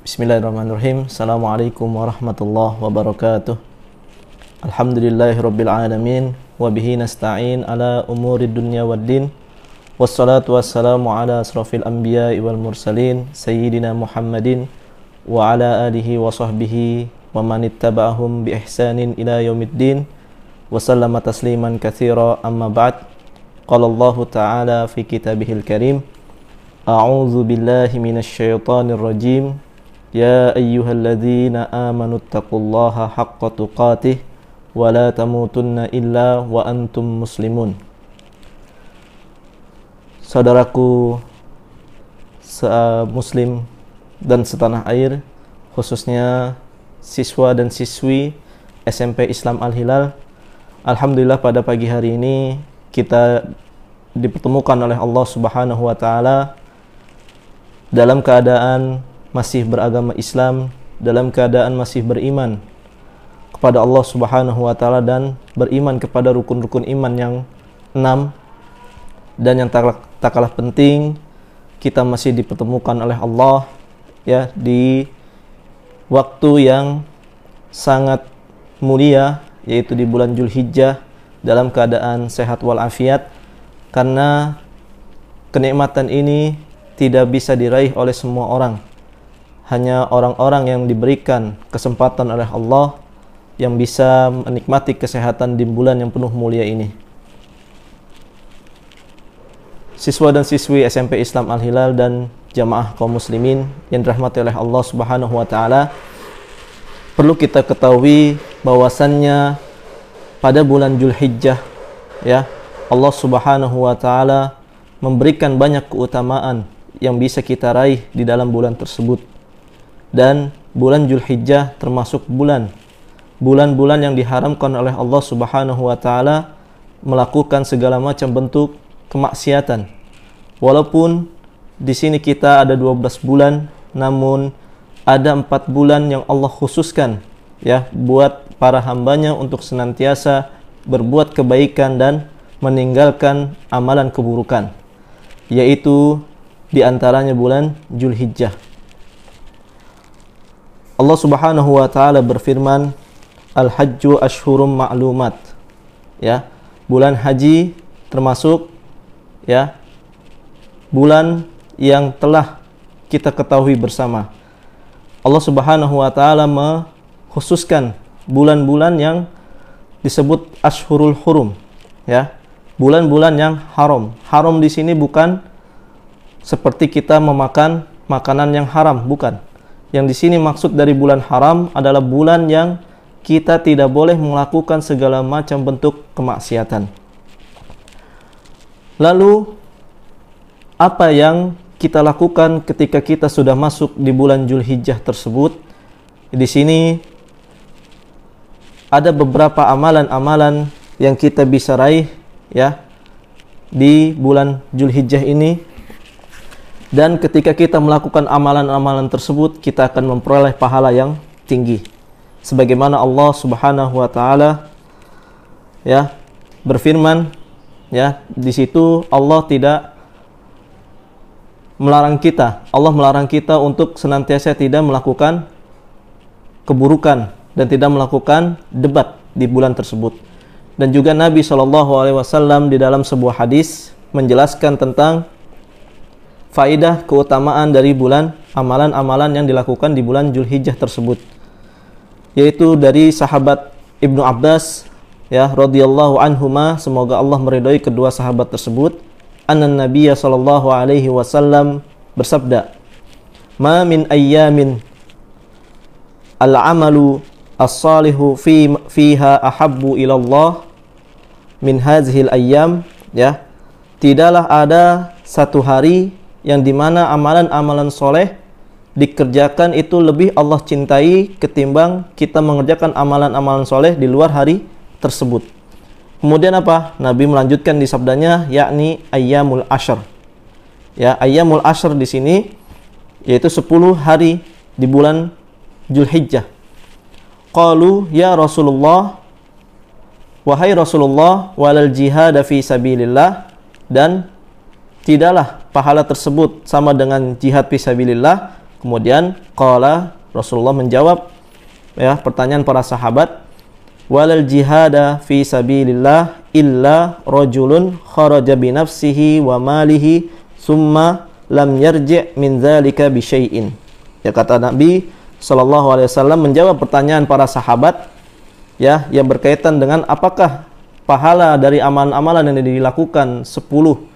Bismillahirrahmanirrahim. Assalamualaikum warahmatullahi wabarakatuh. Alhamdulillahirabbil alamin wa bihi nasta'in ala umuri dunya waddin. Wassalatu wassalamu ala asrafil anbiya'i wal mursalin sayyidina Muhammadin wa ala alihi wa sahbihi wa man ittaba'ahum bi ihsanin ila yaumiddin wa sallama tasliman katsira amma ba'd. Qala Allah ta'ala fi kitabihil karim. A'udzu billahi minasy syaithanir rajim. Ya ayyuhalladzina amanu taqullaha haqqa tuqatih wa la tamutunna illa wa antum muslimun. Saudaraku muslim dan setanah air, khususnya siswa dan siswi SMP Islam Al-Hilal, alhamdulillah pada pagi hari ini kita dipertemukan oleh Allah Subhanahu wa taala dalam keadaan masih beragama Islam, dalam keadaan masih beriman kepada Allah Subhanahu wa taala dan beriman kepada rukun-rukun iman yang 6. Dan yang tak kalah penting, kita masih dipertemukan oleh Allah ya di waktu yang sangat mulia, yaitu di bulan Dzulhijjah, dalam keadaan sehat walafiat, karena kenikmatan ini tidak bisa diraih oleh semua orang. Hanya orang-orang yang diberikan kesempatan oleh Allah yang bisa menikmati kesehatan di bulan yang penuh mulia ini. Siswa dan siswi SMP Islam Al-Hilal dan jamaah kaum muslimin yang dirahmati oleh Allah Subhanahu wa taala, perlu kita ketahui bahwasannya pada bulan Dzulhijjah ya, Allah Subhanahu wa taala memberikan banyak keutamaan yang bisa kita raih di dalam bulan tersebut. Dan bulan Dzulhijjah termasuk bulan-bulan yang diharamkan oleh Allah Subhanahu wa taala melakukan segala macam bentuk kemaksiatan. Walaupun di sini kita ada 12 bulan, namun ada 4 bulan yang Allah khususkan ya buat para hambanya untuk senantiasa berbuat kebaikan dan meninggalkan amalan keburukan, yaitu di antaranya bulan Dzulhijjah. Allah Subhanahu wa taala berfirman, Al-Hajju Ashhurum Ma'lumat. Ya, bulan haji termasuk ya bulan yang telah kita ketahui bersama. Allah Subhanahu wa taala mengkhususkan bulan-bulan yang disebut Ashhurul Hurum, ya. Bulan-bulan yang haram. Haram di sini bukan seperti kita memakan makanan yang haram, bukan. Yang di sini maksud dari bulan haram adalah bulan yang kita tidak boleh melakukan segala macam bentuk kemaksiatan. Lalu apa yang kita lakukan ketika kita sudah masuk di bulan Dzulhijjah tersebut? Di sini ada beberapa amalan-amalan yang kita bisa raih ya di bulan Dzulhijjah ini. Dan ketika kita melakukan amalan-amalan tersebut, kita akan memperoleh pahala yang tinggi. Sebagaimana Allah Subhanahu wa taala ya berfirman ya, di situ Allah tidak melarang kita. Allah melarang kita untuk senantiasa tidak melakukan keburukan dan tidak melakukan debat di bulan tersebut. Dan juga Nabi SAW di dalam sebuah hadis menjelaskan tentang faidah keutamaan dari bulan, amalan-amalan yang dilakukan di bulan Dzulhijjah tersebut, yaitu dari sahabat Ibnu Abbas ya radhiyallahu anhuma, semoga Allah meridhai kedua sahabat tersebut, anna Nabiya sallallahu alaihi wasallam bersabda, ma min ayyamin al-amalu as-salihu fiha ahabbu ila Allah min hadhil ayyam, ya, tidaklah ada satu hari yang dimana amalan-amalan soleh dikerjakan itu lebih Allah cintai ketimbang kita mengerjakan amalan-amalan soleh di luar hari tersebut. Kemudian apa? Nabi melanjutkan di sabdanya, yakni ayyamul ashr. Ya, ayyamul ashr di sini yaitu 10 hari di bulan Dzulhijjah. Qalu ya Rasulullah, wahai Rasulullah, walal jihad fi sabilillah, dan tidaklah pahala tersebut sama dengan jihad fisabilillah. Kemudian qala, Rasulullah menjawab ya pertanyaan para sahabat, walal jihada fi sabilillah illa rajulun kharaja bi nafsihi wa malihi summa lam yarji' min dzalika bi syai'in. Ya, kata Nabi sallallahu alaihi wasallam menjawab pertanyaan para sahabat ya yang berkaitan dengan apakah pahala dari amalan-amalan yang dilakukan 10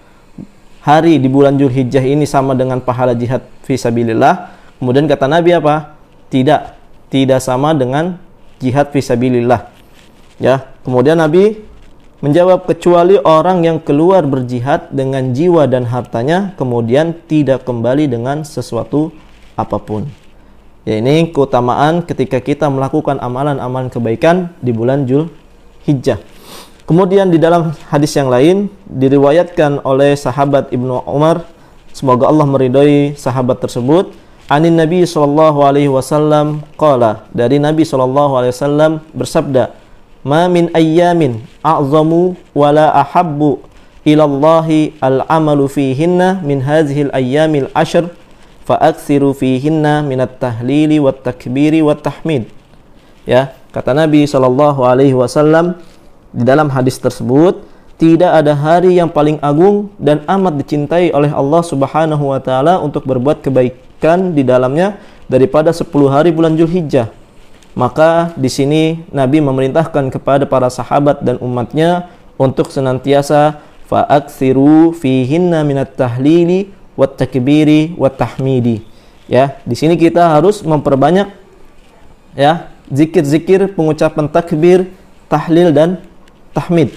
hari di bulan Dzulhijjah ini sama dengan pahala jihad fi sabilillah. Kemudian kata Nabi apa? Tidak sama dengan jihad fi sabilillah. Ya, kemudian Nabi menjawab kecuali orang yang keluar berjihad dengan jiwa dan hartanya kemudian tidak kembali dengan sesuatu apapun. Ya, ini keutamaan ketika kita melakukan amalan-amalan kebaikan di bulan Dzulhijjah. Kemudian di dalam hadis yang lain diriwayatkan oleh sahabat Ibnu Umar, semoga Allah meridhai sahabat tersebut, anin Nabi sallallahu alaihi wasallam qala, dari Nabi sallallahu alaihi wasallam bersabda, ma min ayyamin a'zamu wala ahabbu ilallahi al-amalu fihinna min hadhil ayyamil ashr fa aksiru fihinna minat tahlili wat takbiri wat tahmid. Ya, kata Nabi sallallahu alaihi wasallam di dalam hadis tersebut, tidak ada hari yang paling agung dan amat dicintai oleh Allah Subhanahu wa taala untuk berbuat kebaikan di dalamnya daripada 10 hari bulan Dzulhijjah. Maka di sini Nabi memerintahkan kepada para sahabat dan umatnya untuk senantiasa fa'aksiru fihinna minat tahlili wat takbiri wat tahmidi. Ya, di sini kita harus memperbanyak ya zikir-zikir, pengucapan takbir, tahlil dan tahmid.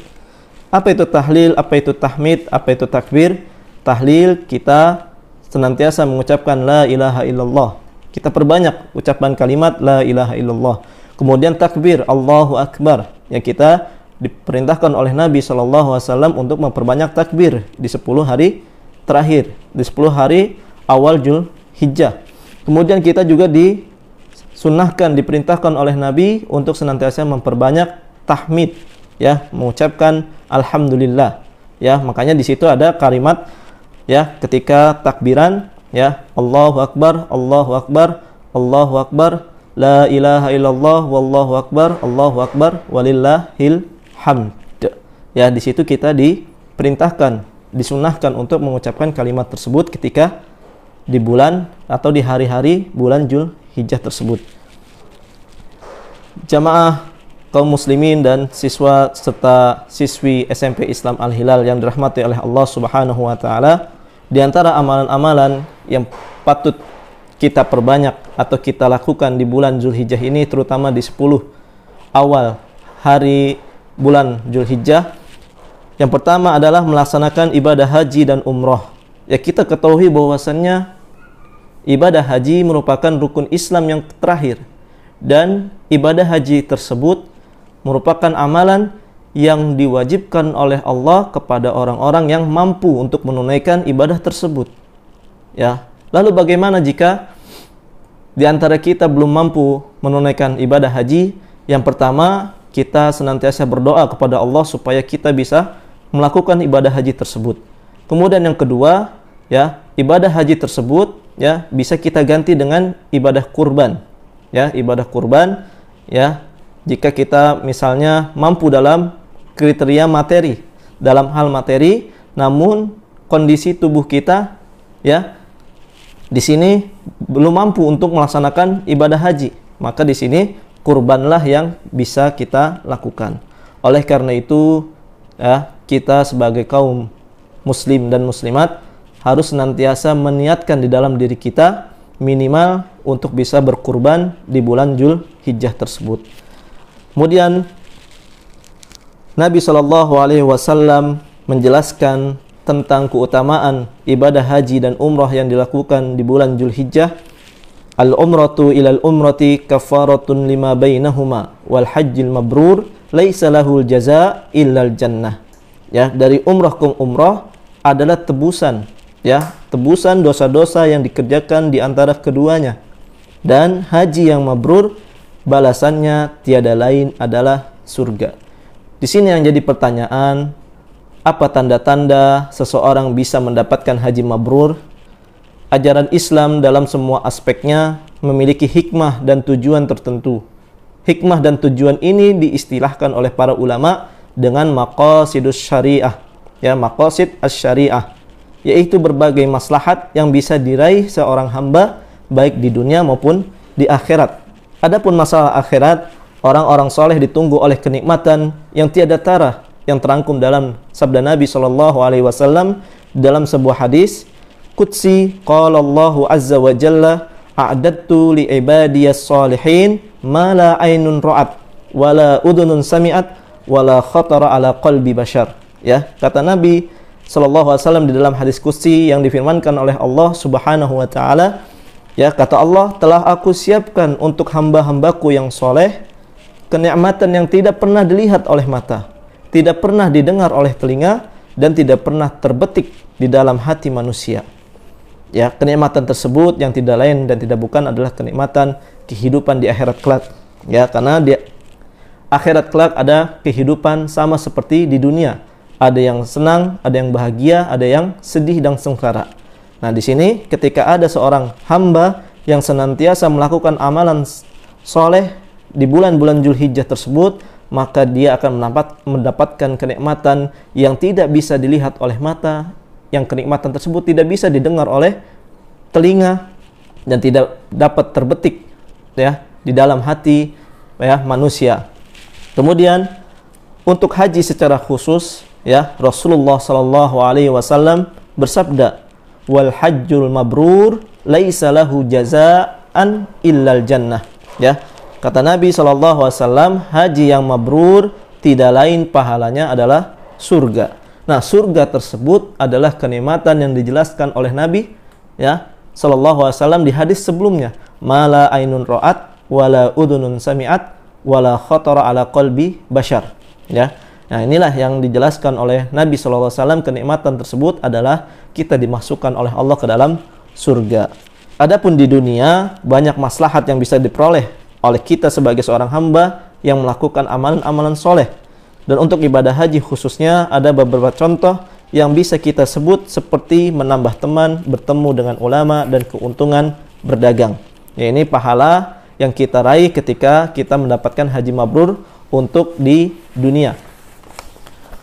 Apa itu tahlil? Apa itu tahmid? Apa itu takbir? Tahlil, kita senantiasa mengucapkan la ilaha illallah. Kita perbanyak ucapan kalimat la ilaha illallah. Kemudian takbir, Allahu Akbar, yang kita diperintahkan oleh Nabi SAW untuk memperbanyak takbir di 10 hari terakhir, di 10 hari awal Dzulhijjah. Kemudian kita juga disunnahkan, diperintahkan oleh Nabi untuk senantiasa memperbanyak tahmid, ya, mengucapkan alhamdulillah. Ya, makanya di situ ada kalimat ya ketika takbiran, ya, Allahu Akbar, Allahu Akbar, Allahu Akbar, la ilaha illallah, wallahu akbar, Allahu Akbar, walillahil hamd. Ya, di situ kita diperintahkan, disunahkan untuk mengucapkan kalimat tersebut ketika di bulan atau di hari-hari bulan Dzulhijjah tersebut. Jamaah kaum muslimin dan siswa serta siswi SMP Islam Al-Hilal yang dirahmati oleh Allah Subhanahu wa taala, di antara amalan-amalan yang patut kita perbanyak atau kita lakukan di bulan Dzulhijjah ini, terutama di 10 awal hari bulan Dzulhijjah, yang pertama adalah melaksanakan ibadah haji dan umroh. Ya, kita ketahui bahwasannya ibadah haji merupakan rukun Islam yang terakhir, dan ibadah haji tersebut merupakan amalan yang diwajibkan oleh Allah kepada orang-orang yang mampu untuk menunaikan ibadah tersebut. Ya, lalu bagaimana jika di antara kita belum mampu menunaikan ibadah haji? Yang pertama, kita senantiasa berdoa kepada Allah supaya kita bisa melakukan ibadah haji tersebut. Kemudian yang kedua, ya, ibadah haji tersebut ya bisa kita ganti dengan ibadah kurban. Ya, ibadah kurban, ya, jika kita misalnya mampu dalam kriteria materi, dalam hal materi, namun kondisi tubuh kita ya di sini belum mampu untuk melaksanakan ibadah haji, maka di sini kurbanlah yang bisa kita lakukan. Oleh karena itu ya, kita sebagai kaum muslim dan muslimat harus senantiasa meniatkan di dalam diri kita minimal untuk bisa berkurban di bulan Dzulhijjah tersebut. Kemudian Nabi SAW menjelaskan tentang keutamaan ibadah haji dan umrah yang dilakukan di bulan Dzulhijjah. Al-umratu ilal umrati kafaratun lima bainahuma wal hajjil mabrur laisa lahul jaza illal jannah. Ya, dari umrah ke umrah adalah tebusan, ya, tebusan dosa-dosa yang dikerjakan di antara keduanya. Dan haji yang mabrur balasannya tiada lain adalah surga. Di sini yang jadi pertanyaan, apa tanda-tanda seseorang bisa mendapatkan haji mabrur? ajaran Islam dalam semua aspeknya memiliki hikmah dan tujuan tertentu. Hikmah dan tujuan ini diistilahkan oleh para ulama dengan maqasidus syariah, ya, maqasid asy-syariah, yaitu berbagai maslahat yang bisa diraih seorang hamba baik di dunia maupun di akhirat. Adapun masalah akhirat, orang-orang soleh ditunggu oleh kenikmatan yang tiada tara yang terangkum dalam sabda Nabi SAW dalam sebuah hadis qudsi, qala Allahu azza wa jalla a'dadtu li ibadiyas salihin ma la ainun ra'at wa la udhunun sami'at wa la khatara ala qalbi bashar. Ya, kata Nabi SAW di dalam hadis qudsi yang difirmankan oleh Allah Subhanahu wa taala, ya, kata Allah, telah aku siapkan untuk hamba-hambaku yang soleh kenikmatan yang tidak pernah dilihat oleh mata, tidak pernah didengar oleh telinga, dan tidak pernah terbetik di dalam hati manusia. Ya, kenikmatan tersebut yang tidak lain dan tidak bukan adalah kenikmatan kehidupan di akhirat kelak. Ya, karena di akhirat kelak ada kehidupan sama seperti di dunia. Ada yang senang, ada yang bahagia, ada yang sedih dan sengsara. Nah, di sini ketika ada seorang hamba yang senantiasa melakukan amalan soleh di bulan-bulan Zulhijjah tersebut, maka dia akan mendapatkan kenikmatan yang tidak bisa dilihat oleh mata, yang kenikmatan tersebut tidak bisa didengar oleh telinga, dan tidak dapat terbetik, ya, di dalam hati, ya, manusia. Kemudian untuk haji secara khusus, ya, Rasulullah SAW bersabda, wal hajjul mabrur laisa lahu jazaan illal jannah. Ya, kata Nabi SAW, haji yang mabrur tidak lain pahalanya adalah surga. Nah, surga tersebut adalah kenikmatan yang dijelaskan oleh Nabi, ya, SAW di hadis sebelumnya, mala ainun ra'at wala udhunun sami'at wala khatara ala qalbi bashar. Ya, nah inilah yang dijelaskan oleh Nabi SAW, kenikmatan tersebut adalah kita dimasukkan oleh Allah ke dalam surga. Adapun di dunia, banyak maslahat yang bisa diperoleh oleh kita sebagai seorang hamba yang melakukan amalan-amalan soleh. Dan untuk ibadah haji khususnya ada beberapa contoh yang bisa kita sebut seperti menambah teman, bertemu dengan ulama, dan keuntungan berdagang. Ya, ini pahala yang kita raih ketika kita mendapatkan haji mabrur untuk di dunia.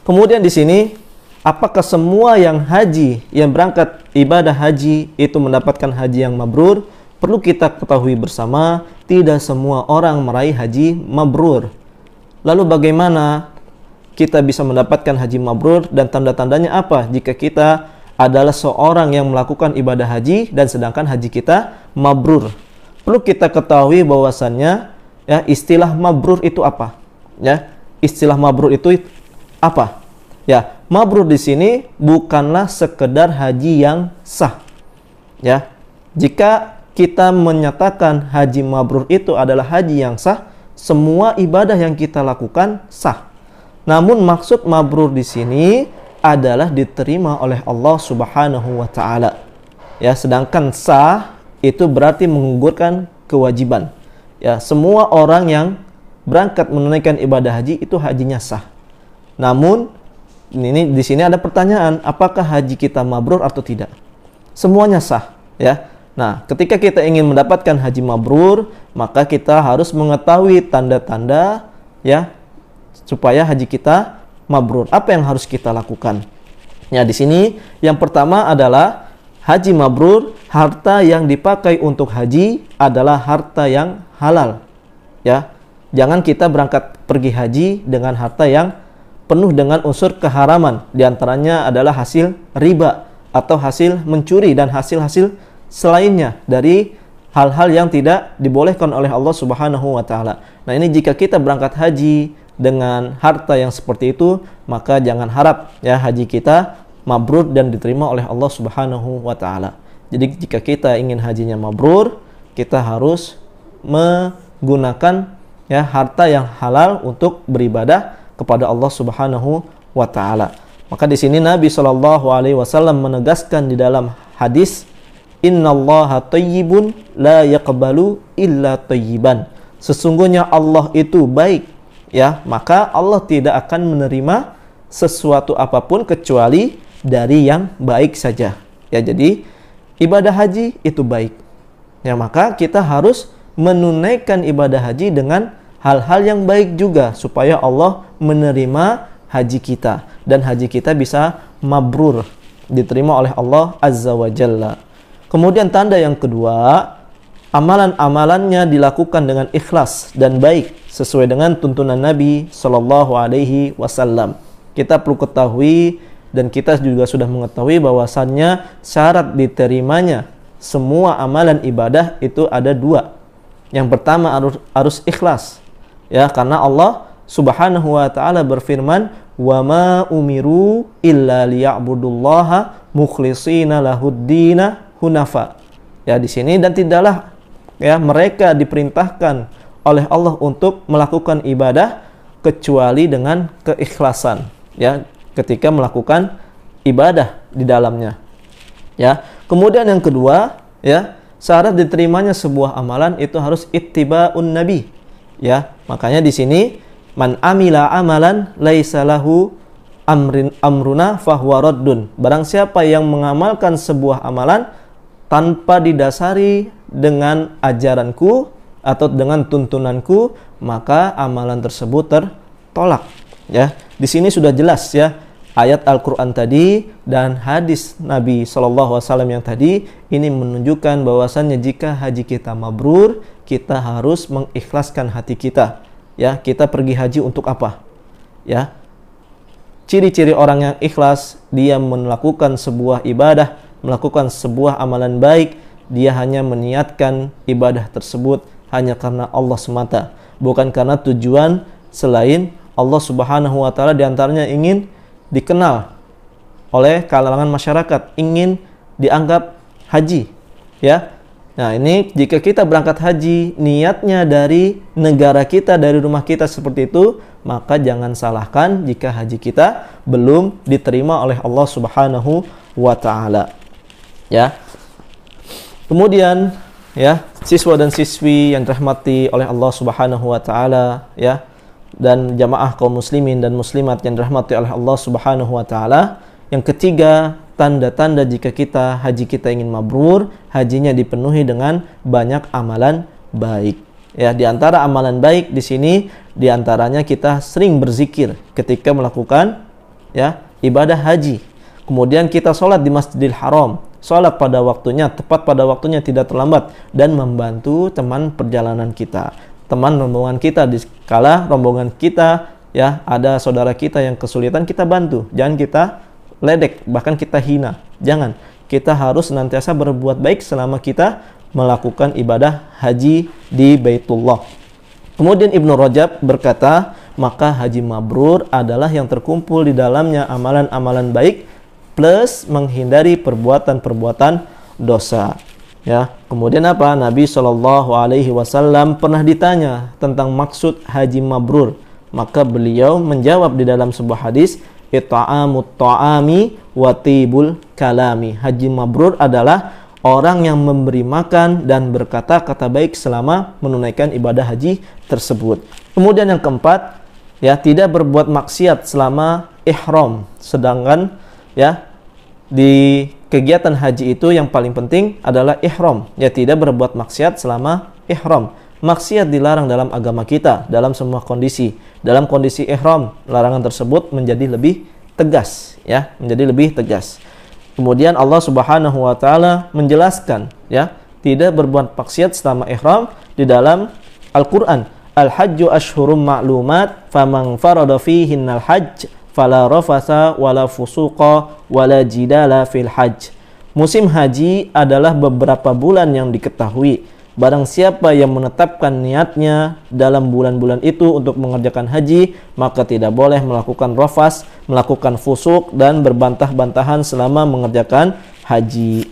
Kemudian di sini, apakah semua yang haji, yang berangkat ibadah haji itu mendapatkan haji yang mabrur? Perlu kita ketahui bersama, tidak semua orang meraih haji mabrur. Lalu bagaimana kita bisa mendapatkan haji mabrur, dan tanda-tandanya apa jika kita adalah seorang yang melakukan ibadah haji dan sedangkan haji kita mabrur? Perlu kita ketahui bahwasannya, ya, istilah mabrur itu apa? Ya, istilah mabrur itu apa? Ya, mabrur di sini bukanlah sekedar haji yang sah. Ya, jika kita menyatakan haji mabrur itu adalah haji yang sah, semua ibadah yang kita lakukan sah. Namun maksud mabrur di sini adalah diterima oleh Allah Subhanahu wa taala. Ya, sedangkan sah itu berarti menggugurkan kewajiban. Ya, semua orang yang berangkat menunaikan ibadah haji itu hajinya sah. Namun ini di sini ada pertanyaan, apakah haji kita mabrur atau tidak? Semuanya sah, ya. Nah, ketika kita ingin mendapatkan haji mabrur, maka kita harus mengetahui tanda-tanda, ya, supaya haji kita mabrur. Apa yang harus kita lakukan? Ya, di sini yang pertama adalah haji mabrur, harta yang dipakai untuk haji adalah harta yang halal. Ya, jangan kita berangkat pergi haji dengan harta yang penuh dengan unsur keharaman. Di antaranya adalah hasil riba atau hasil mencuri dan hasil-hasil selainnya dari hal-hal yang tidak dibolehkan oleh Allah Subhanahu wa taala. Nah, ini jika kita berangkat haji dengan harta yang seperti itu, maka jangan harap, ya, haji kita mabrur dan diterima oleh Allah Subhanahu wa taala. Jadi jika kita ingin hajinya mabrur, kita harus menggunakan, ya, harta yang halal untuk beribadah kepada Allah Subhanahu wa taala. Maka di sini Nabi SAW menegaskan di dalam hadis, innallaha thayyibun la yaqbalu illa thayyiban. Sesungguhnya Allah itu baik, ya, maka Allah tidak akan menerima sesuatu apapun kecuali dari yang baik saja. Ya, jadi ibadah haji itu baik. Ya, maka kita harus menunaikan ibadah haji dengan hal-hal yang baik juga supaya Allah menerima haji kita dan haji kita bisa mabrur, diterima oleh Allah Azza wa Jalla. Kemudian tanda yang kedua, amalan-amalannya dilakukan dengan ikhlas dan baik sesuai dengan tuntunan Nabi Shallallahu Alaihi Wasallam. Kita perlu ketahui dan kita juga sudah mengetahui bahwasannya syarat diterimanya semua amalan ibadah itu ada dua. Yang pertama harus ikhlas, ya, karena Allah Subhanahu wa taala berfirman, "Wa ma umiru illa liya'budullaha mukhlishina lahuddina hunafa." Ya, di sini, dan tidaklah ya mereka diperintahkan oleh Allah untuk melakukan ibadah kecuali dengan keikhlasan, ya, ketika melakukan ibadah di dalamnya. Ya. Kemudian yang kedua, ya, syarat diterimanya sebuah amalan itu harus ittiba'un nabi. Ya, makanya di sini man amila amalan laisa lahu amruna fahuwa raddun. Barang siapa yang mengamalkan sebuah amalan tanpa didasari dengan ajaranku atau dengan tuntunanku, maka amalan tersebut tertolak. Ya, di sini sudah jelas ya ayat Al-Quran tadi dan hadis Nabi SAW yang tadi ini menunjukkan bahwasannya jika haji kita mabrur, kita harus mengikhlaskan hati kita. Ya, kita pergi haji untuk apa? Ya, ciri-ciri orang yang ikhlas, dia melakukan sebuah ibadah, melakukan sebuah amalan baik, dia hanya meniatkan ibadah tersebut hanya karena Allah semata, bukan karena tujuan selain Allah Subhanahu wa taala. Diantaranya ingin dikenal oleh kalangan masyarakat, ingin dianggap haji, ya. Nah, ini jika kita berangkat haji niatnya dari negara kita, dari rumah kita seperti itu, maka jangan salahkan jika haji kita belum diterima oleh Allah Subhanahu wa taala. Ya. Kemudian, ya, siswa dan siswi yang dirahmati oleh Allah Subhanahu wa taala, ya, dan jamaah kaum muslimin dan muslimat yang dirahmati oleh Allah Subhanahu wa taala. Yang ketiga, tanda-tanda jika haji kita ingin mabrur, hajinya dipenuhi dengan banyak amalan baik. Ya, di antara amalan baik di sini di antaranya kita sering berzikir ketika melakukan ya ibadah haji. Kemudian kita sholat di Masjidil Haram, sholat pada waktunya, tepat pada waktunya, tidak terlambat, dan membantu teman perjalanan kita, teman rombongan kita. Di kala rombongan kita ya ada saudara kita yang kesulitan, kita bantu, jangan kita ledek, bahkan kita hina. Jangan, kita harus senantiasa berbuat baik selama kita melakukan ibadah haji di Baitullah. Kemudian Ibnu Rajab berkata, maka haji mabrur adalah yang terkumpul di dalamnya amalan-amalan baik plus menghindari perbuatan-perbuatan dosa. Ya, kemudian apa? Nabi SAW pernah ditanya tentang maksud haji mabrur, maka beliau menjawab di dalam sebuah hadis, ita'amut ta'ami wa tibul kalami. Haji mabrur adalah orang yang memberi makan dan berkata-kata baik selama menunaikan ibadah haji tersebut. Kemudian yang keempat, ya, tidak berbuat maksiat selama ihram. Sedangkan ya di kegiatan haji itu yang paling penting adalah ihram, ya, tidak berbuat maksiat selama ihram. Maksiat dilarang dalam agama kita dalam semua kondisi. Dalam kondisi ihram, larangan tersebut menjadi lebih tegas, ya, menjadi lebih tegas. Kemudian Allah Subhanahu wa taala menjelaskan, ya, tidak berbuat maksiat selama ihram di dalam Al-Qur'an. Al-hajju ashhurum ma'lumat, faman farada fihinnal hajj fala rafasa wala fusuqa wala jidala fil hajj. Musim haji adalah beberapa bulan yang diketahui. Barang siapa yang menetapkan niatnya dalam bulan-bulan itu untuk mengerjakan haji, maka tidak boleh melakukan rafas, melakukan fusuk, dan berbantah-bantahan selama mengerjakan haji.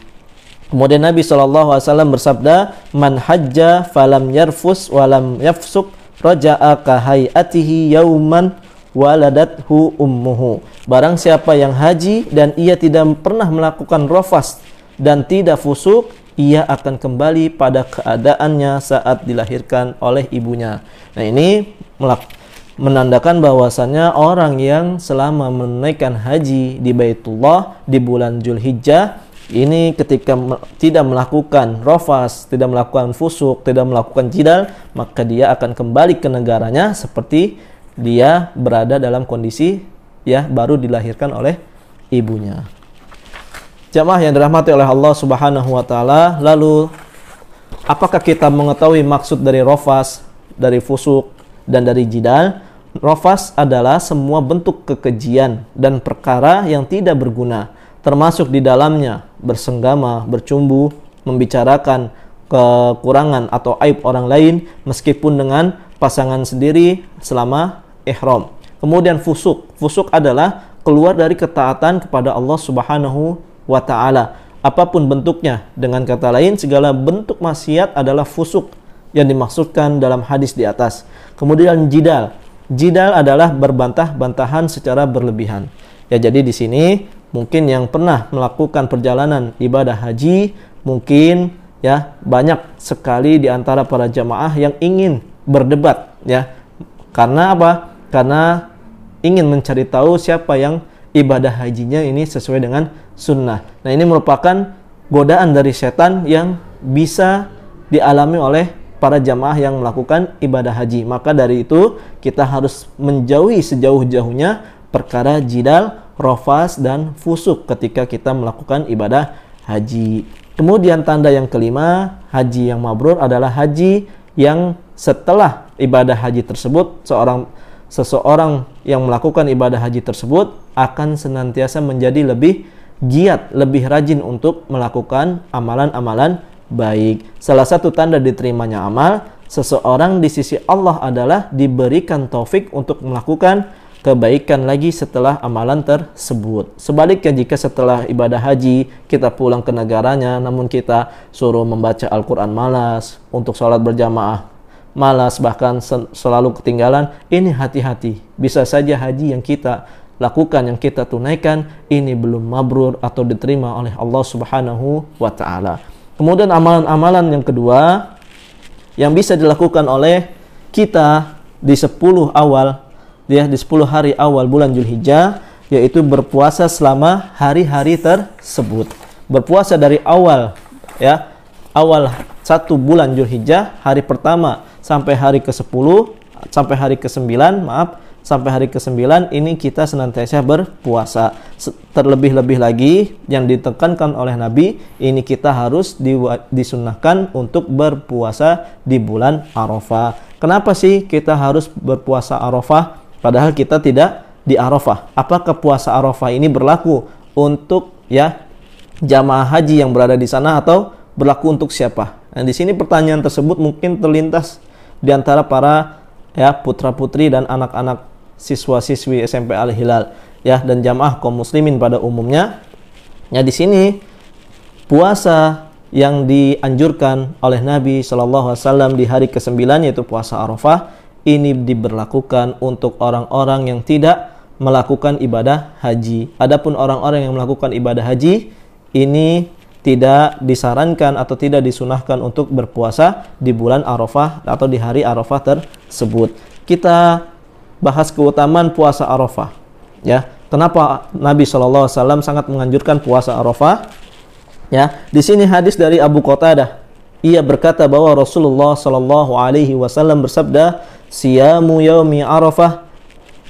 Kemudian Nabi SAW bersabda, man hajja falam yarfus walam yafsuk raja'a kahayatihi yauman waladathu ummuhu. Barang siapa yang haji dan ia tidak pernah melakukan rafas dan tidak fusuk, ia akan kembali pada keadaannya saat dilahirkan oleh ibunya. Nah, ini menandakan bahwasannya orang yang selama menunaikan haji di Baitullah di bulan Zulhijjah, Ini ketika tidak melakukan rafas, tidak melakukan fusuk, tidak melakukan jidal, maka dia akan kembali ke negaranya seperti dia berada dalam kondisi ya baru dilahirkan oleh ibunya. Jamaah yang dirahmati oleh Allah Subhanahu wa taala, lalu apakah kita mengetahui maksud dari rafas, dari fusuk dan dari jidal? Rafas adalah semua bentuk kekejian dan perkara yang tidak berguna, termasuk di dalamnya bersenggama, bercumbu, membicarakan kekurangan atau aib orang lain meskipun dengan pasangan sendiri selama ihram. Kemudian fusuk. Fusuk adalah keluar dari ketaatan kepada Allah Subhanahu wa taala. Apapun bentuknya, dengan kata lain segala bentuk maksiat adalah fusuk yang dimaksudkan dalam hadis di atas. Kemudian jidal. Jidal adalah berbantah-bantahan secara berlebihan. Ya, jadi di sini mungkin yang pernah melakukan perjalanan ibadah haji, mungkin ya banyak sekali di antara para jamaah yang ingin berdebat ya. Karena apa? Karena ingin mencari tahu siapa yang ibadah hajinya ini sesuai dengan sunnah. Nah, ini merupakan godaan dari setan yang bisa dialami oleh para jamaah yang melakukan ibadah haji. Maka dari itu kita harus menjauhi sejauh-jauhnya perkara jidal, rafas dan fusuk ketika kita melakukan ibadah haji. Kemudian tanda yang kelima, haji yang mabrur adalah haji yang setelah ibadah haji tersebut seseorang yang melakukan ibadah haji tersebut akan senantiasa menjadi lebih giat, lebih rajin untuk melakukan amalan-amalan baik. Salah satu tanda diterimanya amal seseorang di sisi Allah adalah diberikan taufik untuk melakukan kebaikan lagi setelah amalan tersebut. Sebaliknya jika setelah ibadah haji kita pulang ke negaranya namun kita suruh membaca Al-Quran malas, untuk sholat berjamaah malas, bahkan selalu ketinggalan, ini hati-hati. Bisa saja haji yang kita lakukan, yang kita tunaikan ini belum mabrur atau diterima oleh Allah Subhanahu wa taala. Kemudian amalan-amalan yang kedua yang bisa dilakukan oleh kita di 10 awal ya, di 10 hari awal bulan Dzulhijjah, yaitu berpuasa selama hari-hari tersebut. Berpuasa dari awal ya, awal 1 bulan Dzulhijjah, hari pertama sampai hari ke-10, sampai hari ke-9, sampai hari ke-9 ini kita senantiasa berpuasa. Terlebih-lebih lagi yang ditekankan oleh Nabi, ini kita harus disunnahkan untuk berpuasa di bulan Arafah. Kenapa sih kita harus berpuasa Arafah padahal kita tidak di Arafah? Apakah puasa Arafah ini berlaku untuk ya jamaah haji yang berada di sana atau berlaku untuk siapa? Nah, di sini pertanyaan tersebut mungkin terlintas di antara para ya putra-putri dan anak-anak siswa-siswi SMP Al-Hilal ya, dan jamaah kaum muslimin pada umumnya. Ya, di sini puasa yang dianjurkan oleh Nabi Shallallahu Alaihi Wasallam di hari ke-9 yaitu puasa Arafah ini diberlakukan untuk orang-orang yang tidak melakukan ibadah haji. Adapun orang-orang yang melakukan ibadah haji ini tidak disarankan atau tidak disunahkan untuk berpuasa di bulan Arafah atau di hari Arafah tersebut. Kita bahas keutamaan puasa Arafah. Ya, kenapa Nabi SAW sangat menganjurkan puasa Arafah? Ya, di sini hadis dari Abu Qatadah. Ia berkata bahwa Rasulullah SAW bersabda, "Siyamu yaumi Arafah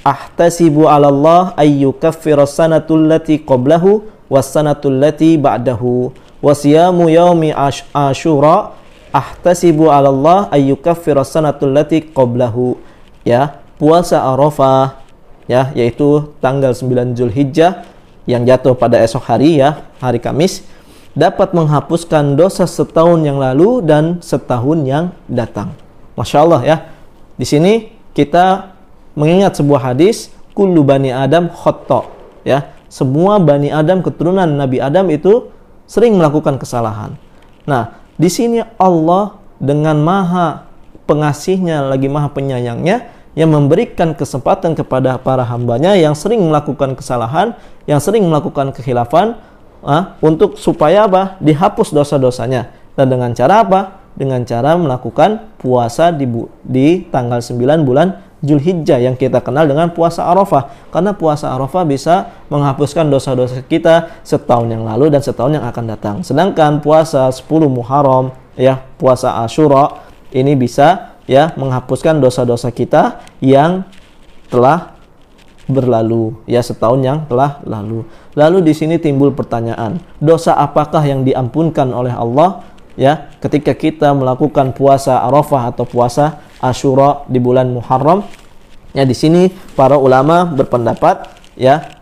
ahtasibu 'ala Allah ay yukaffira as-sanatul lati qablahu was-sanatul lati ba'dahu. Wa siyamu yaumi Asyura ahtasibu 'ala Allah ay yukaffira as-sanatul lati qablahu." Ya, puasa Arafah ya, yaitu tanggal 9 Dzulhijjah yang jatuh pada esok hari ya, hari Kamis, dapat menghapuskan dosa setahun yang lalu dan setahun yang datang. Masya Allah ya. Di sini kita mengingat sebuah hadis, kullu bani Adam khotta ya. Semua bani Adam, keturunan Nabi Adam itu sering melakukan kesalahan. Nah, di sini Allah dengan maha pengasihnya lagi maha penyayangnya yang memberikan kesempatan kepada para hambanya yang sering melakukan kesalahan, yang sering melakukan kekhilafan, untuk supaya apa? Dihapus dosa-dosanya. Dan dengan cara apa? Dengan cara melakukan puasa di tanggal 9 bulan Zulhijjah yang kita kenal dengan puasa Arafah. Karena puasa Arafah bisa menghapuskan dosa-dosa kita setahun yang lalu dan setahun yang akan datang. Sedangkan puasa 10 Muharram, ya, puasa Asyura ini bisa ya menghapuskan dosa-dosa kita yang telah berlalu, ya, setahun yang telah lalu. Lalu di sini timbul pertanyaan, dosa apakah yang diampunkan oleh Allah ya ketika kita melakukan puasa Arafah atau puasa Asyura di bulan Muharram? Ya, di sini para ulama berpendapat ya,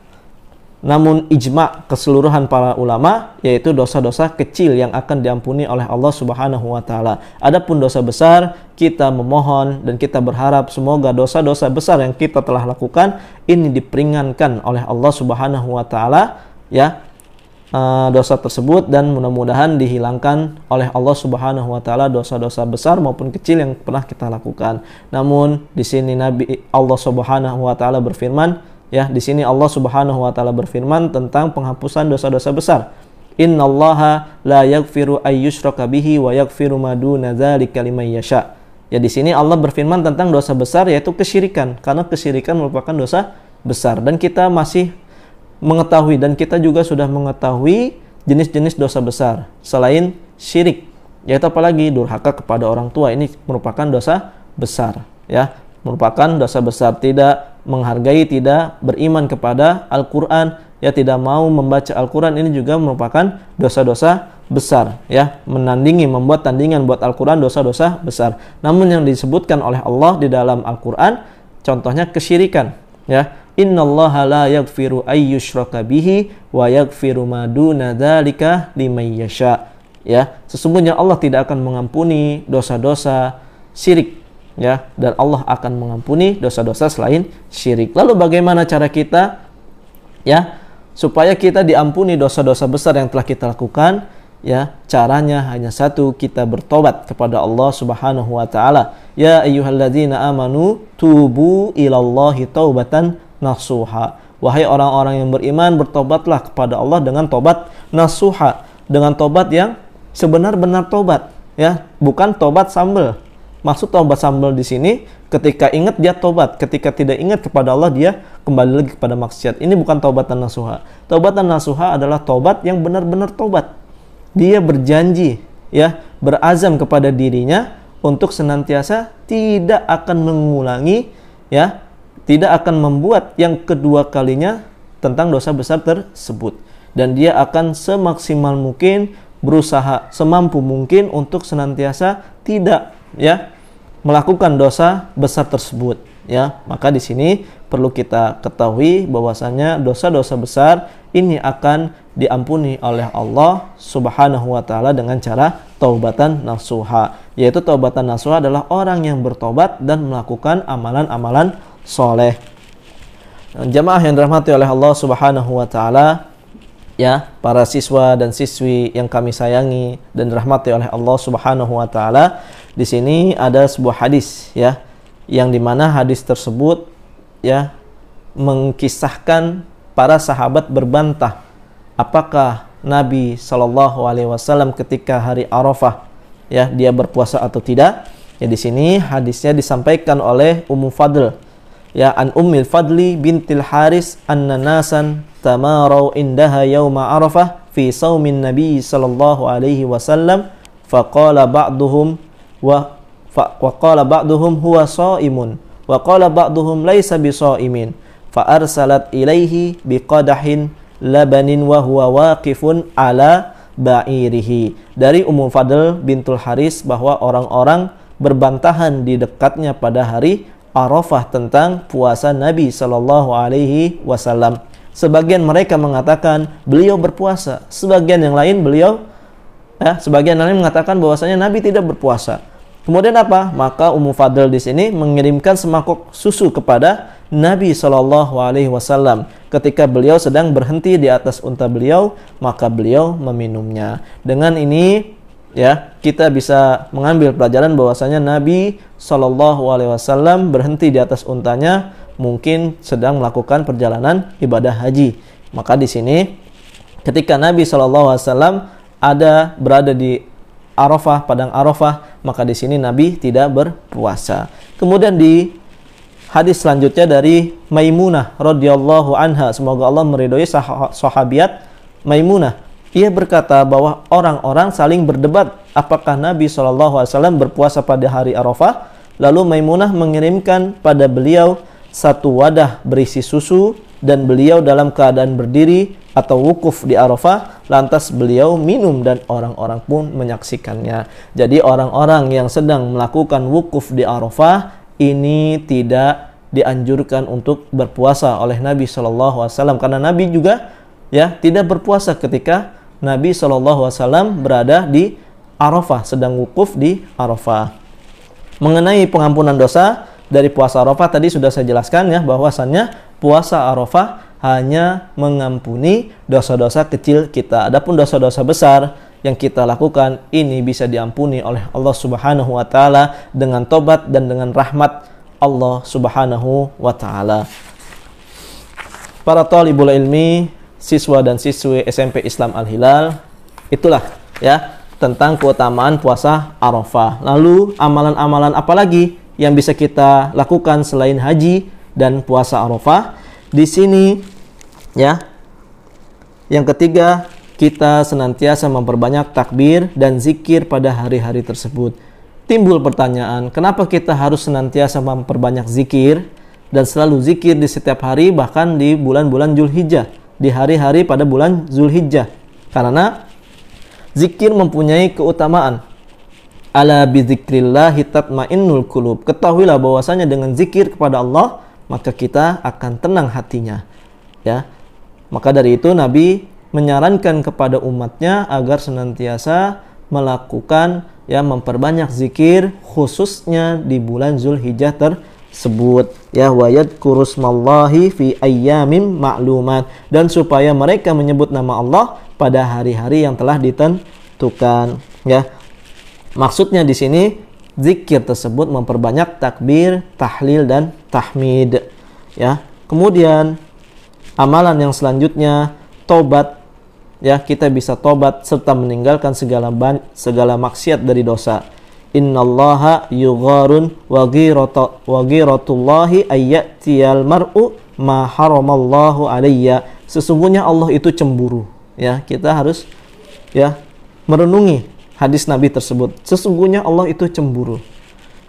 namun ijma keseluruhan para ulama yaitu dosa-dosa kecil yang akan diampuni oleh Allah Subhanahu wa taala. Adapun dosa besar, kita memohon dan kita berharap semoga dosa-dosa besar yang kita telah lakukan ini diperingankan oleh Allah Subhanahu wa taala ya, dosa tersebut, dan mudah-mudahan dihilangkan oleh Allah Subhanahu wa taala dosa-dosa besar maupun kecil yang pernah kita lakukan. Namun di sini Allah Subhanahu wa taala berfirman, ya, di sini Allah Subhanahu wa taala berfirman tentang penghapusan dosa-dosa besar. Innallaha la yaghfiru ayyushraka bihi wa yaghfiru ma duna dzalika liman yasha. Ya, di sini Allah berfirman tentang dosa besar yaitu kesyirikan, karena kesyirikan merupakan dosa besar, dan kita masih mengetahui dan kita juga sudah mengetahui jenis-jenis dosa besar selain syirik, yaitu apalagi durhaka kepada orang tua. Ini merupakan dosa besar, ya, merupakan dosa besar. Tidak menghargai, tidak beriman kepada Al-Quran, ya, tidak mau membaca Al-Quran, ini juga merupakan dosa-dosa besar, ya, menandingi, membuat tandingan buat Al-Quran, dosa-dosa besar. Namun yang disebutkan oleh Allah di dalam Al-Quran contohnya kesyirikan, ya, innallaha la yaghfiru ayyushraka bihi wa yaghfiru ma duna dzalika liman yasha. Ya, sesungguhnya Allah tidak akan mengampuni dosa-dosa syirik, ya, dan Allah akan mengampuni dosa-dosa selain syirik. Lalu bagaimana cara kita ya supaya kita diampuni dosa-dosa besar yang telah kita lakukan? Ya, caranya hanya satu, kita bertobat kepada Allah Subhanahu wa taala. Ya ayyuhalladzina amanu tubu ilallahi taubatan nasuha. Wahai orang-orang yang beriman, bertobatlah kepada Allah dengan tobat nasuha, dengan tobat yang sebenar-benar tobat, ya, bukan tobat sambal. Maksud tobat sambal di sini ketika ingat dia tobat, ketika tidak ingat kepada Allah dia kembali lagi kepada maksiat. Ini bukan taubatan nasuha. Taubatan nasuha adalah tobat yang benar-benar tobat. Dia berjanji, ya, berazam kepada dirinya untuk senantiasa tidak akan mengulangi, ya, tidak akan membuat yang kedua kalinya tentang dosa besar tersebut, dan dia akan semaksimal mungkin berusaha semampu mungkin untuk senantiasa tidak, ya, melakukan dosa besar tersebut, ya. Maka di sini perlu kita ketahui bahwasanya dosa-dosa besar ini akan diampuni oleh Allah Subhanahu wa taala dengan cara taubatan nasuha, yaitu taubatan nasuha adalah orang yang bertobat dan melakukan amalan-amalan soleh. Jamaah yang dirahmati oleh Allah Subhanahu wa taala, ya, para siswa dan siswi yang kami sayangi dan dirahmati oleh Allah Subhanahu wa taala, di sini ada sebuah hadis, ya, yang dimana hadis tersebut, ya, mengkisahkan para sahabat berbantah apakah Nabi Shallallahu Alaihi Wasallam ketika hari Arafah, ya, dia berpuasa atau tidak. Ya, di sini hadisnya disampaikan oleh Ummu Fadl, ya, an Ummil Fadli bintil Haris anna nasan tamarau indaha yawma Arafah fi saumin Nabi sallallahu alaihi wasallam faqala ba'duhum huwa shaimun wa qala ba'duhum laisa bisaimin fa arsalat ilaihi biqadahin labanin wa huwa waqifun ala ba'irihi. Dari Ummu Fadl bintul Haris bahwa orang-orang berbantahan di dekatnya pada hari Arafah tentang puasa Nabi Shallallahu Alaihi Wasallam. Sebagian mereka mengatakan beliau berpuasa, sebagian yang lain sebagian lain mengatakan bahwasanya Nabi tidak berpuasa. Kemudian apa? Maka Ummu Fadl di sini mengirimkan semangkuk susu kepada Nabi Shallallahu Alaihi Wasallam. Ketika beliau sedang berhenti di atas unta beliau, maka beliau meminumnya. Dengan ini, ya, kita bisa mengambil pelajaran bahwasanya Nabi Shallallahu Alaihi Wasallam berhenti di atas untanya mungkin sedang melakukan perjalanan ibadah haji. Maka di sini ketika Nabi Shallallahu Alaihi Wasallam berada di Arafah, padang Arafah, maka di sini Nabi tidak berpuasa. Kemudian di hadis selanjutnya dari Maimunah radhiyallahu anha, semoga Allah meridhoi sahabiat Maimunah. Ia berkata bahwa orang-orang saling berdebat apakah Nabi SAW berpuasa pada hari Arafah. Lalu Maimunah mengirimkan pada beliau satu wadah berisi susu dan beliau dalam keadaan berdiri atau wukuf di Arafah. Lantas beliau minum dan orang-orang pun menyaksikannya. Jadi orang-orang yang sedang melakukan wukuf di Arafah ini tidak dianjurkan untuk berpuasa oleh Nabi SAW, karena Nabi juga ya tidak berpuasa ketika Nabi SAW berada di Arafah, sedang wukuf di Arafah. Mengenai pengampunan dosa dari puasa Arafah tadi sudah saya jelaskan ya, bahwasannya puasa Arafah hanya mengampuni dosa-dosa kecil kita. Adapun dosa-dosa besar yang kita lakukan ini bisa diampuni oleh Allah Subhanahu wa taala dengan tobat dan dengan rahmat Allah Subhanahu wa taala. Para thalibul ilmi, siswa dan siswi SMP Islam Al-Hilal, itulah ya tentang keutamaan puasa Arafah. Lalu amalan-amalan apa lagi yang bisa kita lakukan selain haji dan puasa Arafah? Di sini ya, yang ketiga, kita senantiasa memperbanyak takbir dan zikir pada hari-hari tersebut. Timbul pertanyaan, kenapa kita harus senantiasa memperbanyak zikir dan selalu zikir di setiap hari, bahkan di bulan-bulan Zulhijjah, di hari-hari pada bulan Zulhijjah? Karena zikir mempunyai keutamaan. Ala bizikrillahi tatmainnul qulub. Ketahuilah bahwasanya dengan zikir kepada Allah maka kita akan tenang hatinya. Ya. Maka dari itu Nabi menyarankan kepada umatnya agar senantiasa melakukan ya memperbanyak zikir khususnya di bulan Zulhijjah tersebut. Ya, wa yadhkurusmallahi fi ayyamin ma'lumat, dan supaya mereka menyebut nama Allah pada hari-hari yang telah ditentukan. Ya. Maksudnya di sini zikir tersebut memperbanyak takbir, tahlil dan tahmid. Ya. Kemudian amalan yang selanjutnya tobat. Ya, kita bisa tobat serta meninggalkan segala maksiat dari dosa. Innallaha yugharun wa ghiratullahi ayyatiyal mar'u ma haramallahu alayya. Sesungguhnya Allah itu cemburu. Ya, kita harus ya merenungi hadis Nabi tersebut. Sesungguhnya Allah itu cemburu.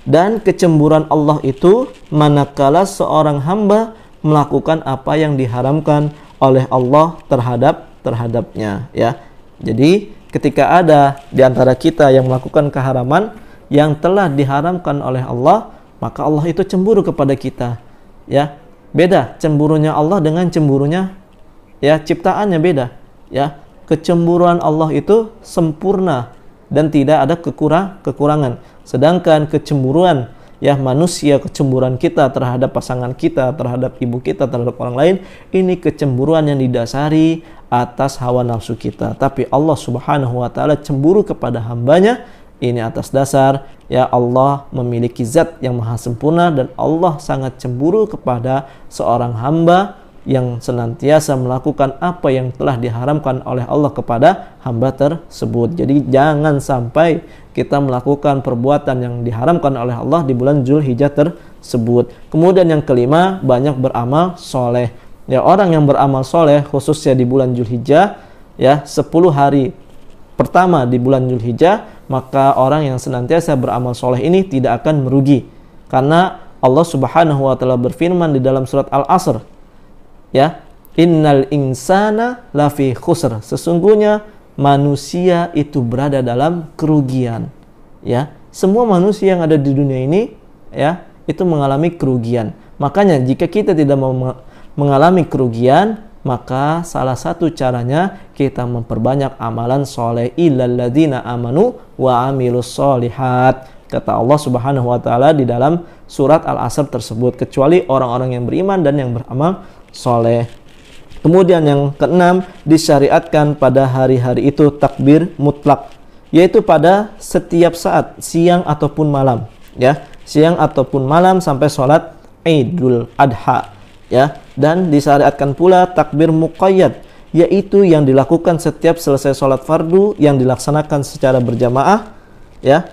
Dan kecemburuan Allah itu manakala seorang hamba melakukan apa yang diharamkan oleh Allah terhadapnya, ya. Jadi ketika ada di antara kita yang melakukan keharaman yang telah diharamkan oleh Allah, maka Allah itu cemburu kepada kita, ya. Beda cemburunya Allah dengan cemburunya ya ciptaannya, beda, ya. Kecemburuan Allah itu sempurna dan tidak ada kekurangan. Sedangkan kecemburuan ya manusia, kecemburuan kita terhadap pasangan kita, terhadap ibu kita, terhadap orang lain, ini kecemburuan yang didasari atas hawa nafsu kita. Tapi Allah Subhanahu wa taala cemburu kepada hambanya ini atas dasar ya Allah memiliki zat yang maha sempurna, dan Allah sangat cemburu kepada seorang hamba yang senantiasa melakukan apa yang telah diharamkan oleh Allah kepada hamba tersebut. Jadi jangan sampai kita melakukan perbuatan yang diharamkan oleh Allah di bulan Zulhijjah tersebut. Kemudian yang kelima, banyak beramal soleh. Ya, orang yang beramal soleh khususnya di bulan Zulhijjah, ya 10 hari pertama di bulan Zulhijjah, maka orang yang senantiasa beramal soleh ini tidak akan merugi. Karena Allah Subhanahu wa taala berfirman di dalam surat Al-Asr, ya, innal insana lafi khusr. Sesungguhnya manusia itu berada dalam kerugian. Ya, semua manusia yang ada di dunia ini ya itu mengalami kerugian. Makanya jika kita tidak mau mengalami kerugian, maka salah satu caranya kita memperbanyak amalan soleh. Illal ladzina amanu wa amilus solihat. Kata Allah Subhanahu wa taala di dalam surat Al-Asr tersebut, kecuali orang-orang yang beriman dan yang beramal soleh. Kemudian yang keenam, disyariatkan pada hari-hari itu takbir mutlak, yaitu pada setiap saat, siang ataupun malam, ya, siang ataupun malam sampai sholat Idul Adha, ya. Dan disyariatkan pula takbir muqayyad, yaitu yang dilakukan setiap selesai sholat fardu yang dilaksanakan secara berjamaah, ya.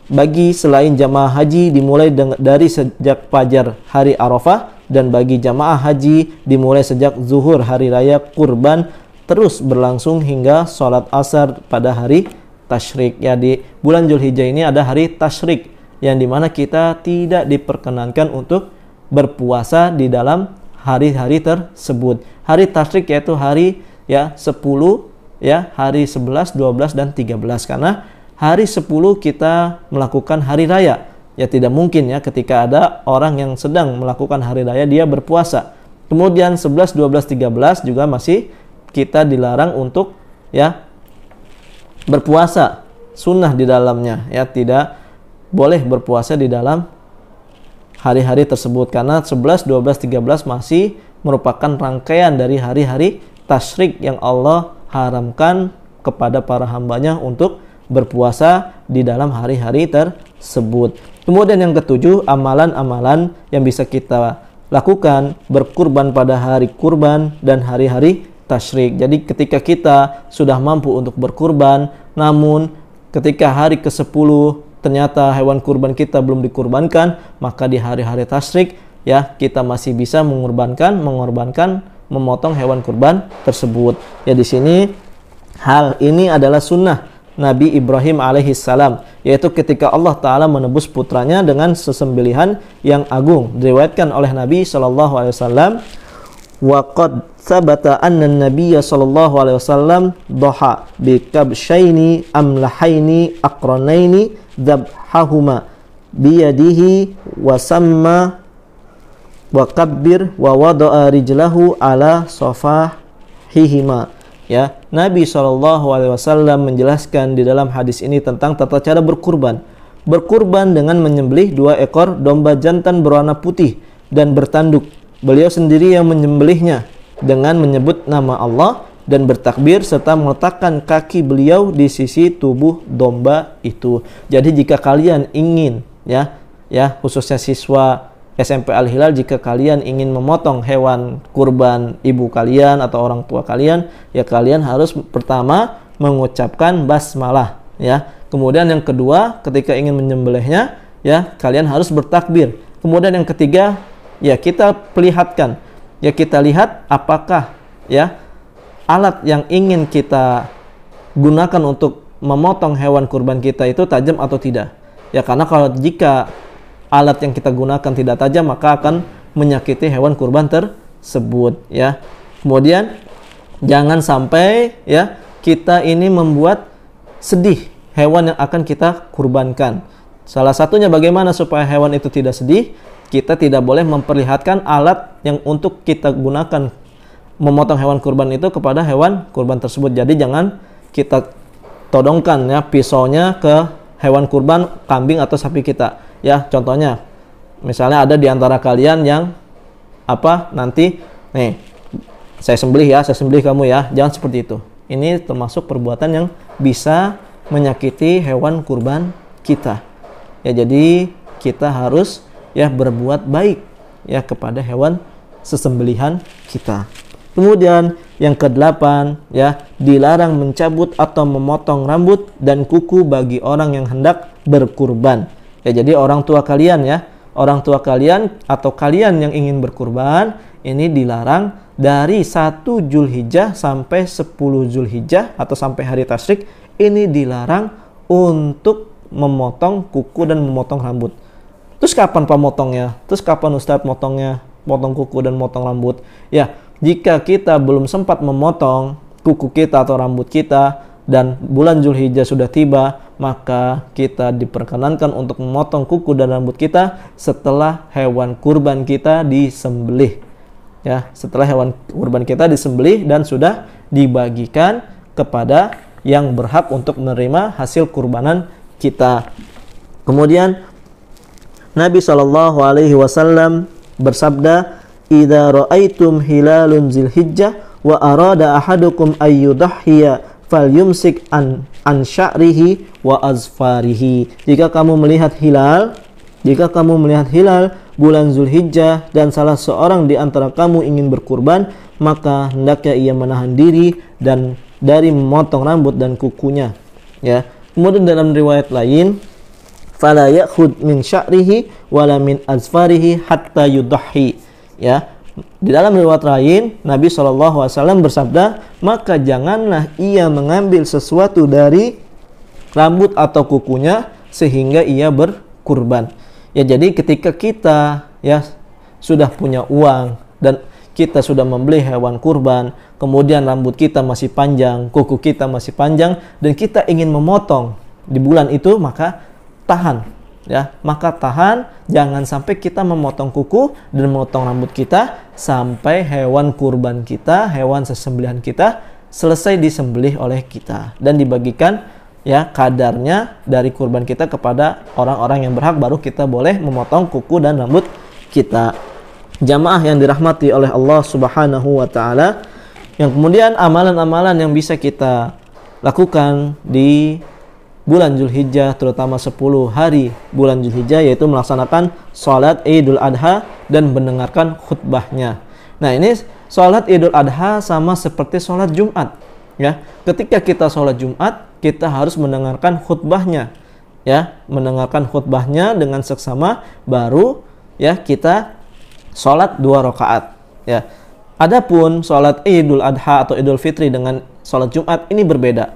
bagi selain jamaah haji dimulai dari sejak fajar hari Arafah, dan bagi jamaah haji dimulai sejak zuhur hari raya Kurban, terus berlangsung hingga sholat asar pada hari tasyrik. Ya, di bulan Zulhijjah ini ada hari tasyrik, yang dimana kita tidak diperkenankan untuk berpuasa di dalam hari-hari tersebut. Hari tasyrik yaitu hari 10, hari 11, 12 dan 13, karena hari 10 kita melakukan hari raya. Ya, tidak mungkin ya ketika ada orang yang sedang melakukan hari raya dia berpuasa. Kemudian 11, 12, 13 juga masih kita dilarang untuk berpuasa sunnah di dalamnya. Ya, tidak boleh berpuasa di dalam hari-hari tersebut, karena 11, 12, 13 masih merupakan rangkaian dari hari-hari tasyrik yang Allah haramkan kepada para hambanya untuk berpuasa di dalam hari-hari tersebut. Kemudian yang ketujuh, amalan-amalan yang bisa kita lakukan berkurban pada hari kurban dan hari-hari tasyrik. Jadi ketika kita sudah mampu untuk berkurban, namun ketika hari ke-10 ternyata hewan kurban kita belum dikurbankan, maka di hari-hari tasyrik kita masih bisa mengorbankan memotong hewan kurban tersebut. Ya, di sini hal ini adalah sunnah Nabi Ibrahim alaihissalam, yaitu ketika Allah Ta'ala menebus putranya dengan sesembelihan yang agung. Diriwayatkan oleh Nabi SAW, wa qad sabata anna an-nabiy sallallahu alaihi wasallam dhaha bi kabshaini amlahaini aqranaini dhabhahuma bi yadihi wa samma wa kabbir wa wada'a rijlahu ala safahihima. Ya, Nabi SAW menjelaskan di dalam hadis ini tentang tata cara berkurban. Berkurban dengan menyembelih 2 ekor domba jantan berwarna putih dan bertanduk. Beliau sendiri yang menyembelihnya dengan menyebut nama Allah dan bertakbir serta meletakkan kaki beliau di sisi tubuh domba itu. Jadi jika kalian ingin khususnya siswa SMP Al-Hilal, jika kalian ingin memotong hewan kurban ibu kalian atau orang tua kalian, ya kalian harus pertama mengucapkan basmalah, ya. Kemudian yang kedua, ketika ingin menyembelihnya, ya kalian harus bertakbir. Kemudian yang ketiga, ya kita perlihatkan, ya kita lihat apakah alat yang ingin kita gunakan untuk memotong hewan kurban kita itu tajam atau tidak. Ya, karena kalau jika alat yang kita gunakan tidak tajam, maka akan menyakiti hewan kurban tersebut, ya. Kemudian jangan sampai kita ini membuat sedih hewan yang akan kita kurbankan. Salah satunya bagaimana supaya hewan itu tidak sedih? Kita tidak boleh memperlihatkan alat yang untuk kita gunakan memotong hewan kurban itu kepada hewan kurban tersebut. Jadi jangan kita todongkan pisaunya ke hewan kurban kambing atau sapi kita. Ya, contohnya misalnya ada di antara kalian yang nanti nih saya sembelih kamu ya. Jangan seperti itu. Ini termasuk perbuatan yang bisa menyakiti hewan kurban kita. Ya, jadi kita harus berbuat baik kepada hewan sesembelihan kita. Kemudian yang kedelapan, dilarang mencabut atau memotong rambut dan kuku bagi orang yang hendak berkurban. Ya, jadi orang tua kalian atau kalian yang ingin berkurban ini dilarang dari 1 Zulhijjah sampai 10 Zulhijjah atau sampai hari tasyrik, ini dilarang untuk memotong kuku dan memotong rambut. Terus kapan Pak motongnya? Terus kapan Ustadz motongnya? Motong kuku dan motong rambut? Ya, jika kita belum sempat memotong kuku kita atau rambut kita dan bulan Zulhijjah sudah tiba, maka kita diperkenankan untuk memotong kuku dan rambut kita setelah hewan kurban kita disembelih. Ya, setelah hewan kurban kita disembelih dan sudah dibagikan kepada yang berhak untuk menerima hasil kurbanan kita. Kemudian Nabi SAW bersabda, "Idza ra'aitum hilalun Zulhijjah wa arada ahadukum ayyudahhiya falyumsik an sya'rihi wa azfarihi." Jika kamu melihat hilal bulan Zulhijjah dan salah seorang di antara kamu ingin berkurban, maka hendaknya ia menahan diri dan dari memotong rambut dan kukunya. Ya. Kemudian dalam riwayat lain fala ya'khud min sya'rihi wala min azfarihi hatta yudahhi. Ya, di dalam riwayat lain Nabi SAW bersabda, maka janganlah ia mengambil sesuatu dari rambut atau kukunya sehingga ia berkurban. Ya, jadi ketika kita ya sudah punya uang dan kita sudah membeli hewan kurban, kemudian rambut kita masih panjang, kuku kita masih panjang, dan kita ingin memotong di bulan itu, maka tahan, ya, maka tahan, jangan sampai kita memotong kuku dan memotong rambut kita sampai hewan kurban kita, hewan sesembelihan kita selesai disembelih oleh kita dan dibagikan ya kadarnya dari kurban kita kepada orang-orang yang berhak, baru kita boleh memotong kuku dan rambut kita. Jamaah yang dirahmati oleh Allah Subhanahu wa taala, yang kemudian amalan-amalan yang bisa kita lakukan di bulan Zulhijjah, terutama 10 hari bulan Zulhijjah, yaitu melaksanakan sholat Idul Adha dan mendengarkan khutbahnya. Nah, ini sholat Idul Adha sama seperti sholat Jumat, ya. Ketika kita sholat Jumat, kita harus mendengarkan khutbahnya, ya, mendengarkan khutbahnya dengan seksama, baru ya kita sholat 2 rakaat, ya. Adapun sholat Idul Adha atau Idul Fitri dengan sholat Jumat ini berbeda,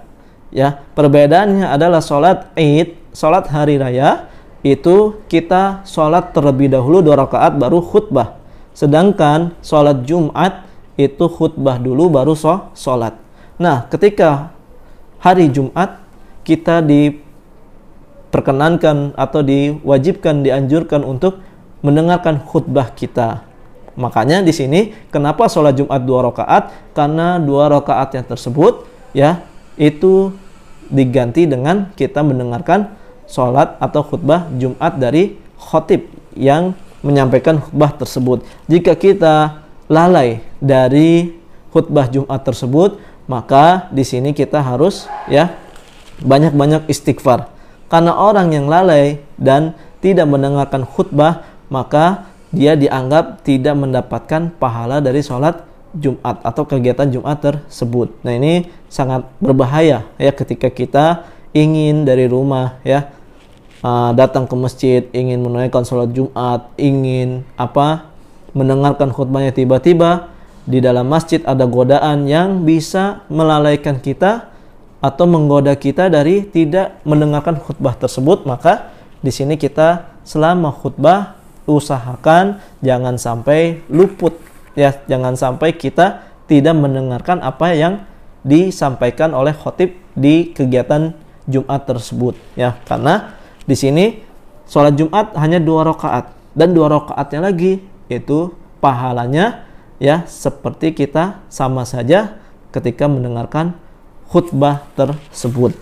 ya. Perbedaannya adalah sholat Id, sholat hari raya, itu kita sholat terlebih dahulu 2 rakaat baru khutbah. Sedangkan sholat Jumat itu khutbah dulu baru sholat. Nah, ketika hari Jumat kita diperkenankan atau diwajibkan, dianjurkan untuk mendengarkan khutbah kita. Makanya di sini kenapa sholat Jumat 2 rakaat? Karena 2 rakaat yang tersebut ya itu diganti dengan kita mendengarkan sholat atau khutbah Jumat dari khatib yang menyampaikan khutbah tersebut. Jika kita lalai dari khutbah Jumat tersebut, maka di sini kita harus ya banyak-banyak istighfar. Karena orang yang lalai dan tidak mendengarkan khutbah, maka dia dianggap tidak mendapatkan pahala dari sholat Jumat atau kegiatan Jumat tersebut. Nah, ini sangat berbahaya ya ketika kita ingin dari rumah ya datang ke masjid, ingin menunaikan sholat Jumat, ingin mendengarkan khutbahnya, tiba-tiba di dalam masjid ada godaan yang bisa melalaikan kita atau menggoda kita dari tidak mendengarkan khutbah tersebut. Maka di sini kita selama khutbah usahakan jangan sampai luput ya, jangan sampai kita tidak mendengarkan apa yang disampaikan oleh khatib di kegiatan Jumat tersebut ya. Karena di sini sholat Jumat hanya 2 rakaat dan 2 rakaatnya lagi itu pahalanya ya seperti kita sama saja ketika mendengarkan khutbah tersebut.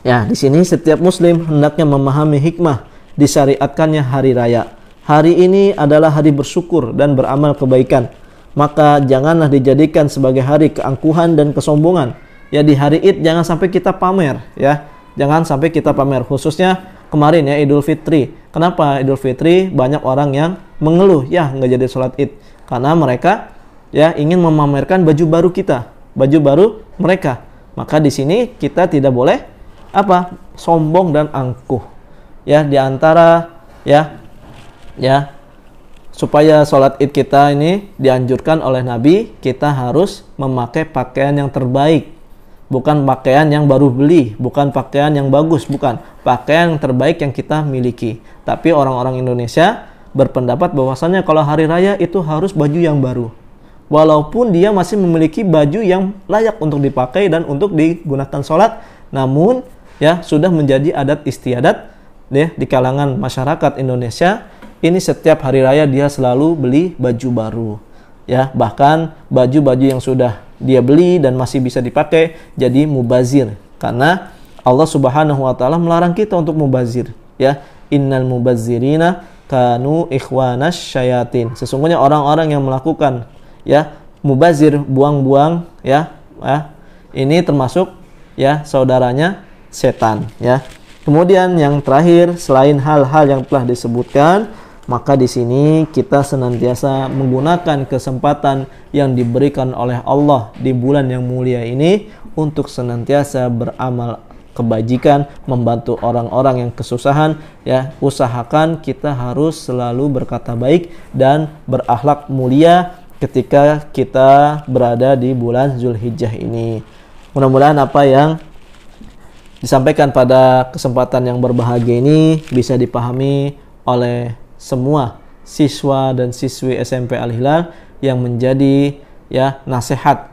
Ya, di sini setiap muslim hendaknya memahami hikmah disyariatkannya hari raya. Hari ini adalah hari bersyukur dan beramal kebaikan. Maka janganlah dijadikan sebagai hari keangkuhan dan kesombongan. Ya, di hari Id jangan sampai kita pamer ya. Jangan sampai kita pamer, khususnya kemarin ya Idul Fitri. Kenapa Idul Fitri banyak orang yang mengeluh ya nggak jadi sholat Id? Karena mereka ya ingin memamerkan baju baru kita, baju baru mereka. Maka di sini kita tidak boleh sombong dan angkuh. Ya, di antara supaya sholat Id kita ini dianjurkan oleh Nabi, kita harus memakai pakaian yang terbaik, bukan pakaian yang baru beli, bukan pakaian yang bagus, bukan pakaian yang terbaik yang kita miliki. Tapi orang-orang Indonesia berpendapat bahwasanya kalau hari raya itu harus baju yang baru, walaupun dia masih memiliki baju yang layak untuk dipakai dan untuk digunakan sholat, namun ya sudah menjadi adat istiadat ya di kalangan masyarakat Indonesia. Ini setiap hari raya dia selalu beli baju baru ya, bahkan baju-baju yang sudah dia beli dan masih bisa dipakai jadi mubazir, karena Allah Subhanahu wa taala melarang kita untuk mubazir ya. Innal mubazzirina kanu ikhwanas syayatin. Sesungguhnya orang-orang yang melakukan ya mubazir, buang-buang ya, ini termasuk ya saudaranya setan ya. Kemudian yang terakhir, selain hal-hal yang telah disebutkan, maka di sini kita senantiasa menggunakan kesempatan yang diberikan oleh Allah di bulan yang mulia ini untuk senantiasa beramal kebajikan, membantu orang-orang yang kesusahan, ya, usahakan kita harus selalu berkata baik dan berakhlak mulia ketika kita berada di bulan Zulhijjah ini. Mudah-mudahan apa yang disampaikan pada kesempatan yang berbahagia ini bisa dipahami oleh semua siswa dan siswi SMP Al-Hilal yang menjadi, ya, nasihat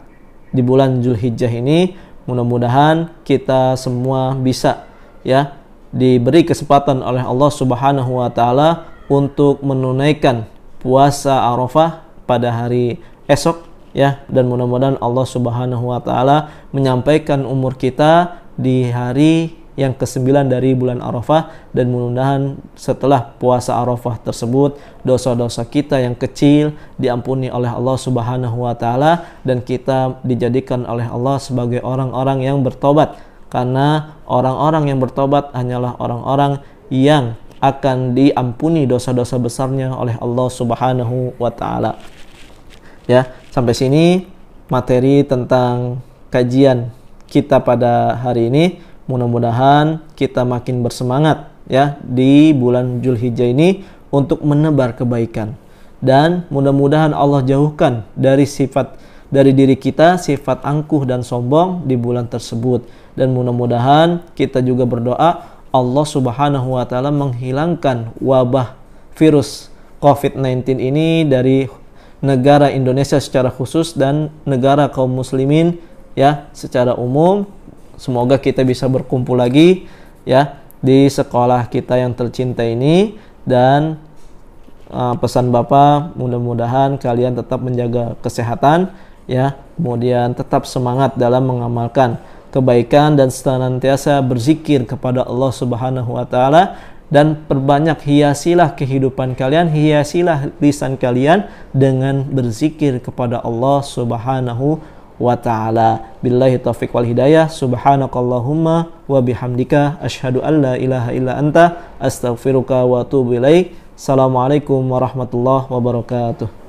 di bulan Zulhijjah ini. Mudah-mudahan kita semua bisa, ya, diberi kesempatan oleh Allah Subhanahu wa taala untuk menunaikan puasa Arafah pada hari esok, ya, dan mudah-mudahan Allah Subhanahu wa taala menyampaikan umur kita di hari yang ke-9 dari bulan Arafah, dan mudah-mudahan setelah puasa Arafah tersebut dosa-dosa kita yang kecil diampuni oleh Allah Subhanahu wa taala dan kita dijadikan oleh Allah sebagai orang-orang yang bertobat, karena orang-orang yang bertobat hanyalah orang-orang yang akan diampuni dosa-dosa besarnya oleh Allah Subhanahu wa taala. Ya, sampai sini materi tentang kajian kita pada hari ini. Mudah-mudahan kita makin bersemangat, ya, di bulan Zulhijjah ini untuk menebar kebaikan, dan mudah-mudahan Allah jauhkan dari diri kita sifat angkuh dan sombong di bulan tersebut, dan mudah-mudahan kita juga berdoa Allah Subhanahu wa taala menghilangkan wabah virus COVID-19 ini dari negara Indonesia secara khusus dan negara kaum muslimin, ya, secara umum. Semoga kita bisa berkumpul lagi, ya, di sekolah kita yang tercinta ini, dan pesan Bapak, mudah-mudahan kalian tetap menjaga kesehatan, ya, kemudian tetap semangat dalam mengamalkan kebaikan dan senantiasa berzikir kepada Allah Subhanahu wa taala, dan perbanyak, hiasilah kehidupan kalian, hiasilah lisan kalian dengan berzikir kepada Allah Subhanahu wa ta'ala. Billahi taufiq wal hidayah. Subhanakallahumma wa bihamdika asyhadu an la ilaha illa anta astaghfiruka wa atubu ilaik. Assalamualaikum warahmatullahi wabarakatuh.